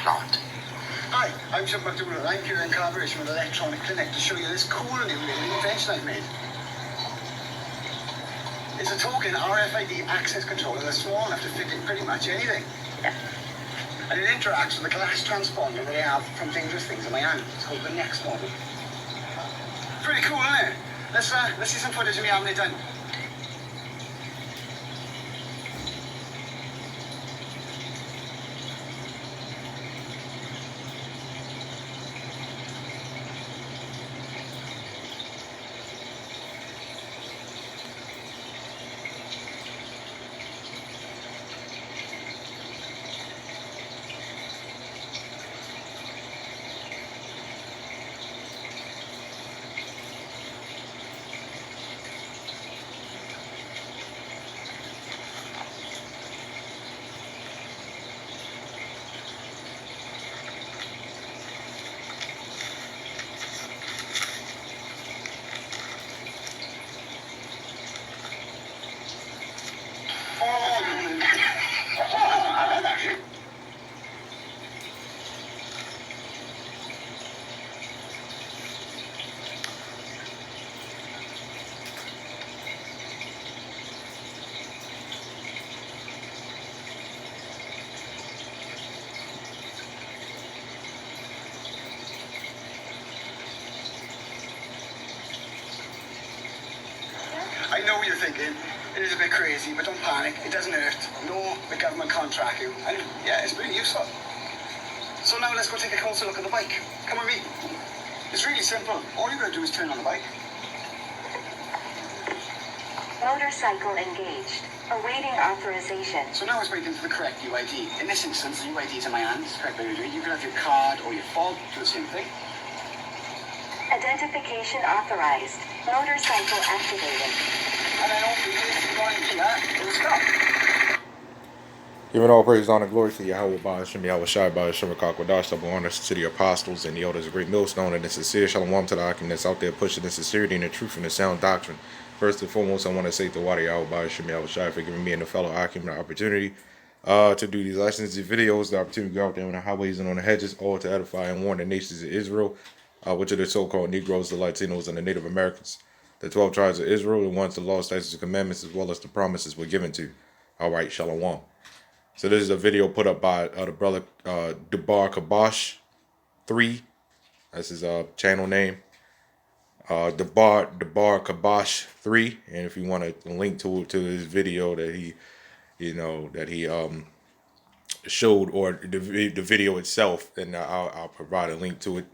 plant. Hi, I'm Motb. I'm here in collaboration with Electronic Clinic to show you this cool new little invention I've made. It's a token RFID access controller that's small enough to fit in pretty much anything. And it interacts with the glass transponder that I have from dangerous things in my hand. It's called the Next model. Pretty cool, isn't it? Let's see some footage of me having it done. I know what you're thinking. It is a bit crazy, but don't panic. It doesn't hurt. No, the government can't track you. And yeah, it's pretty useful. So now let's go take a closer look at the bike. Come with me. It's really simple. All you gotta do is turn on the bike. Motorcycle engaged. Awaiting authorization. So now it's waiting for the correct UID. In this instance, the UID is in my hand. It's correct way to do it. You can have your card or your fob, do the same thing. Identification authorized. Motorcycle activated. And then hopefully this line here, it'll stop. Giving all praise, honor, glory to YAHAWAH, BAHASHAM, YAHAWASHI, BAHASHAM, Kakwadash, double honors to the apostles and the elders of great millstone, and the sincere shalom to the Akim that's out there pushing the sincerity and the truth and the sound doctrine. First and foremost, I want to say to YAHWAH, BAHASHAM, YAHAWASHI for giving me and the fellow Akim the opportunity to do these lessons, these videos, the opportunity to go out there on the highways and on the hedges, all to edify and warn the nations of Israel, which are the so-called Negroes, the Latinos, and the Native Americans. The 12 tribes of Israel, the ones the law, statutes, and commandments, as well as the promises were given to. All right, shalom. So this is a video put up by the brother Debar Kabash 3. That's his channel name. Debar Kabash 3. And if you want a link to his video that he, showed, or the video itself, then I'll provide a link to it,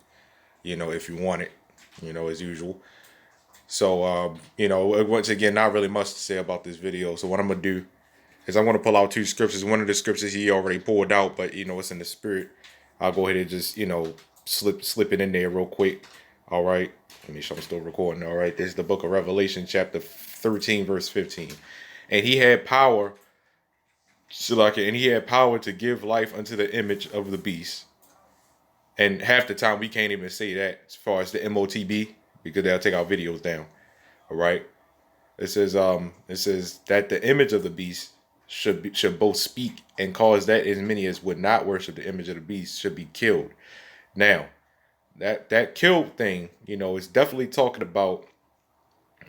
if you want it, as usual. So, once again, not really much to say about this video. So what I'm going to do is I'm going to pull out two scriptures. One of the scriptures he already pulled out, but, it's in the spirit. I'll go ahead and just, slip it in there real quick. All right. Let me make sure I'm still recording. All right. This is the book of Revelation, chapter 13, verse 15. And he had power, to give life unto the image of the beast. And half the time we can't even say that as far as the Motb, because they'll take our videos down. All right. It says that the image of the beast should both speak and cause that as many as would not worship the image of the beast should be killed. Now, that killed thing, is definitely talking about,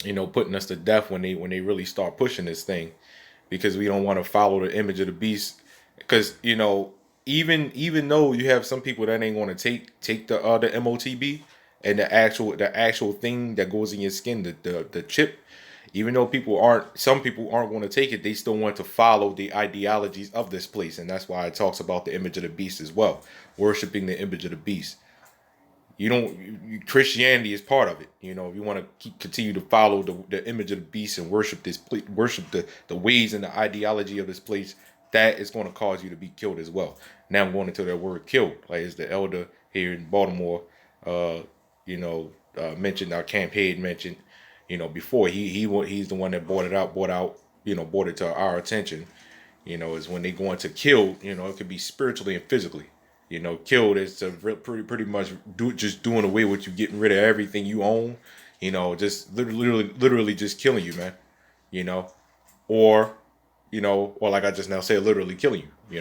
putting us to death when they really start pushing this thing, because we don't want to follow the image of the beast. Because, even though you have some people that ain't going to take the Motb and the actual thing that goes in your skin, the chip, even though some people aren't going to take it, they still want to follow the ideologies of this place. And that's why it talks about the image of the beast as well, worshiping the image of the beast. Christianity is part of it. If you want to continue to follow the image of the beast and worship the ways and the ideology of this place, that is going to cause you to be killed as well. Now I'm going into that word killed, like as the elder here in Baltimore, mentioned, our camp head mentioned, before he's the one that brought it to our attention, is when they go into killed, it could be spiritually and physically. Killed is to pretty much just doing away with you, getting rid of everything you own, just literally just killing you, man, or like I just now said, literally killing you,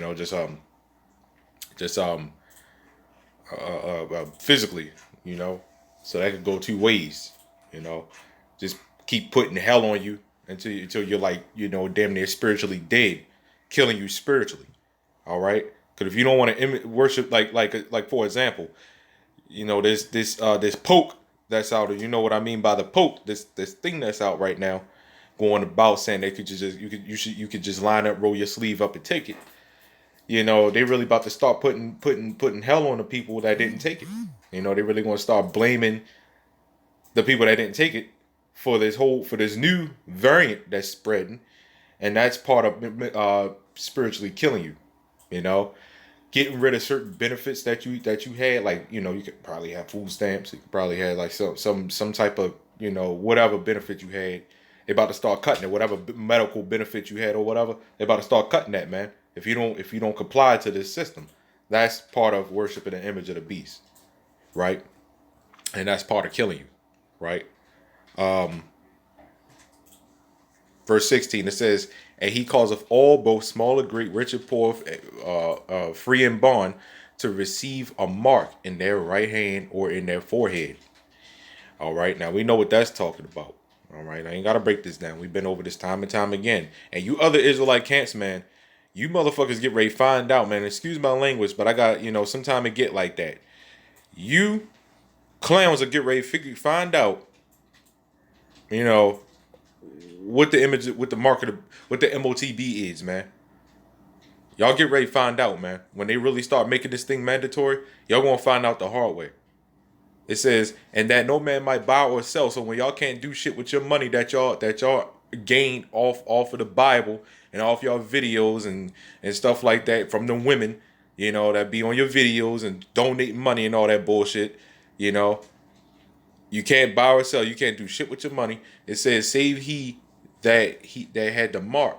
physically, you know. So that could go two ways, you know. Just keep putting hell on you until you're like, you know, damn near spiritually dead, killing you spiritually. All right, because if you don't want to worship, like for example, you know, this poke that's out. You know what I mean by the poke? This thing that's out right now, going about saying they could just you could just line up, roll your sleeve up, and take it. You know, they really about to start putting hell on the people that didn't take it. You know, they really going to start blaming the people that didn't take it for this new variant that's spreading, and that's part of spiritually killing you. You know, getting rid of certain benefits that you had, like, you know, you could probably have food stamps, you could probably have like some type of, you know, whatever benefit you had. They're about to start cutting it. Whatever medical benefit you had or whatever, they're about to start cutting that, man. If you don't comply to this system, that's part of worshiping the image of the beast, right? And that's part of killing you, right? Verse 16, it says, and he causeth all, both small and great, rich and poor, free and bond, to receive a mark in their right hand or in their forehead. All right, now we know what that's talking about. All right, I ain't got to break this down. We've been over this time and time again. And you other Israelite camps, man, you motherfuckers get ready to find out, man. Excuse my language, but I got, you know, sometime it get like that. You clowns will get ready to find out, you know, what the image, what the market, what the Motb is, man. Y'all get ready to find out, man. When they really start making this thing mandatory, y'all gonna find out the hard way. It says, and that no man might buy or sell. So when y'all can't do shit with your money that y'all gained off of the Bible and off y'all videos and stuff like that from the women, you know, that be on your videos and donate money and all that bullshit, you know, you can't buy or sell. You can't do shit with your money. It says, save he that had the mark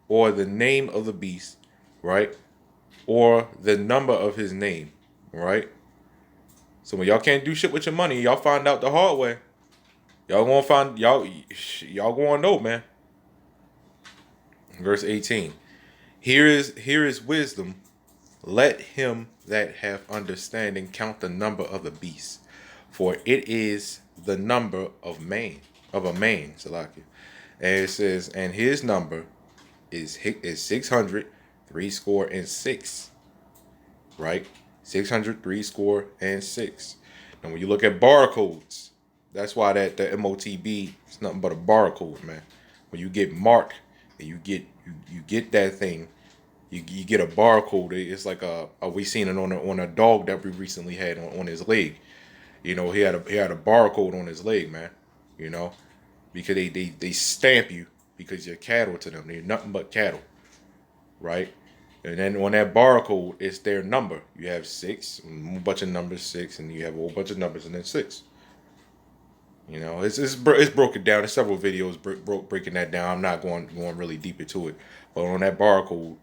or the name of the beast, right, or the number of his name, right. So when y'all can't do shit with your money, y'all find out the hard way. Y'all gonna know, man. Verse 18. Here is wisdom. Let him that have understanding count the number of the beast, for it is the number of a man, Salakia. And it says, and his number is 600, 6, right? 600, 6. And when you look at barcodes, that's why that the Motb is nothing but a barcode, man. When you get marked and you get that thing, you get a barcode. It's like we seen it on a dog that we recently had on his leg. You know, he had a barcode on his leg, man. You know, because they stamp you because you're cattle to them. They're nothing but cattle, right? And then on that barcode, it's their number. You have 6, a bunch of numbers 6, and you have a whole bunch of numbers and then 6. You know, it's broken down. There's several videos breaking that down. I'm not going really deep into it, but on that barcode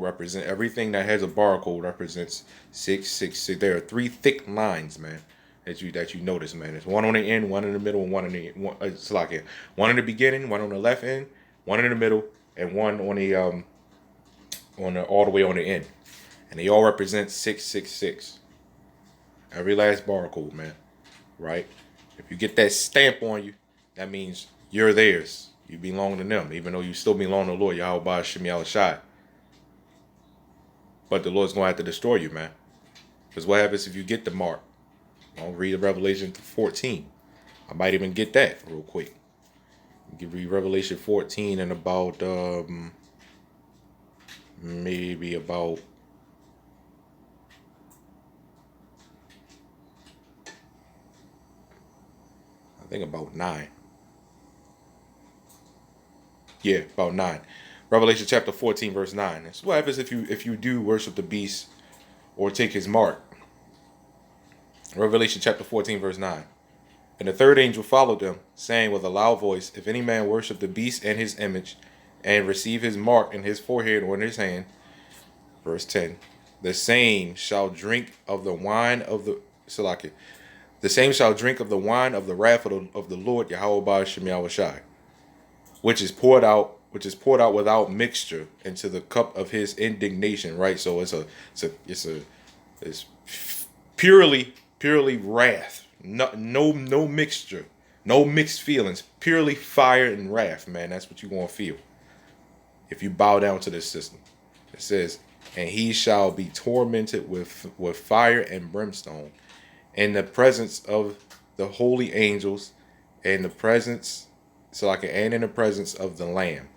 represents everything that has a barcode represents 666. There are 3 thick lines, man, that you notice, man. There's one on the end, one in the middle, and one in the it's like one in the beginning, one on the left end, one in the middle, and one on the all the way on the end, and they all represent 666. Every last barcode, man. Right? If you get that stamp on you, that means you're theirs. You belong to them, even though you still belong to the Lord, YAHAWASHI. But the Lord's gonna have to destroy you, man. Because what happens if you get the mark? I'll read Revelation 14. I might even get that real quick. You can read Revelation 14 in about maybe about I think about 9. Yeah, about 9. Revelation chapter 14, verse 9. So what happens if you do worship the beast or take his mark? Revelation chapter 14, verse 9. And the third angel followed them, saying with a loud voice, if any man worship the beast and his image, and receive his mark in his forehead or in his hand, verse 10, the same shall drink of the wine of the Salakia. The same shall drink of the wine of the wrath of the Lord YAHAWASHI, which is poured out without mixture into the cup of his indignation. Right, so it's purely wrath. No mixture. No mixed feelings. Purely fire and wrath, man. That's what you're going to feel if you bow down to this system. It says, and he shall be tormented with fire and brimstone in the presence of the holy angels and the presence, and in the presence of the Lamb.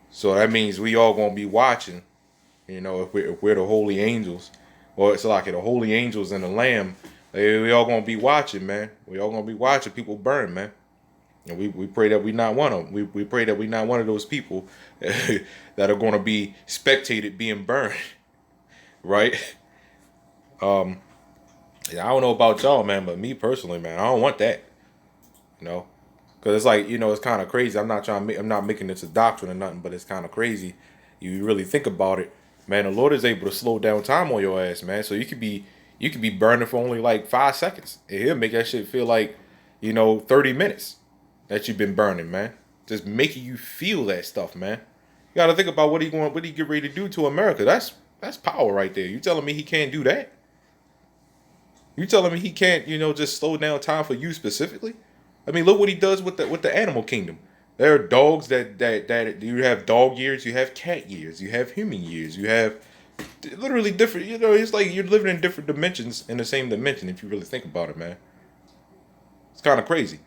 So that means we all going to be watching, you know, if we're the holy angels, or it's like the holy angels and the Lamb, we all going to be watching, man. We all going to be watching people burn, man. And we pray that we not one of them. We pray that we not one of those people that are going to be spectated being burned, right? Yeah, I don't know about y'all, man, but me personally, man, I don't want that, you know, because it's like, you know, it's kind of crazy. I'm not making this a doctrine or nothing, but it's kind of crazy. You really think about it, man. The Lord is able to slow down time on your ass, man. So you could be burning for only like 5 seconds, and he'll make that shit feel like, you know, 30 minutes that you've been burning, man. Just making you feel that stuff, man. You got to think about what he get ready to do to America. That's power right there. You telling me he can't do that? You telling me he can't, you know, just slow down time for you specifically? I mean, look what he does with the animal kingdom. There are dogs that you have dog years, you have cat years, you have human years, you have literally different, you know, it's like you're living in different dimensions in the same dimension if you really think about it, man. It's kind of crazy.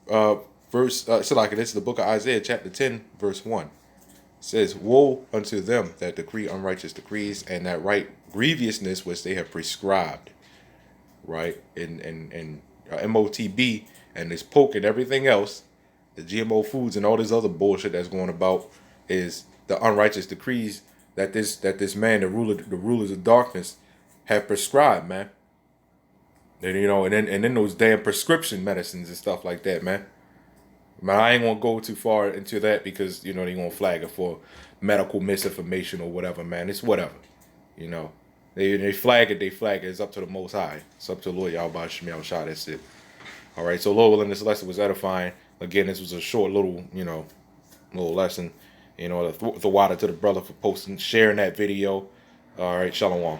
This is the book of Isaiah, chapter 10, verse 1. It says, woe unto them that decree unrighteous decrees and that write grievousness which they have prescribed. Right? And Motb and this poke and everything else, the GMO foods and all this other bullshit that's going about is the unrighteous decrees that this man, the rulers of darkness, have prescribed, man. And you know, and then those damn prescription medicines and stuff like that, man. But I ain't gonna go too far into that because, you know, they gonna flag it for medical misinformation or whatever, man. It's whatever, you know. They flag it. It's up to the Most High. It's up to the Lord YAHAWASHI. That's it. All right. So Lord willing, this lesson was edifying. Again, this was a short little lesson. You know, the water to the brother for posting, sharing that video. All right. Shalom.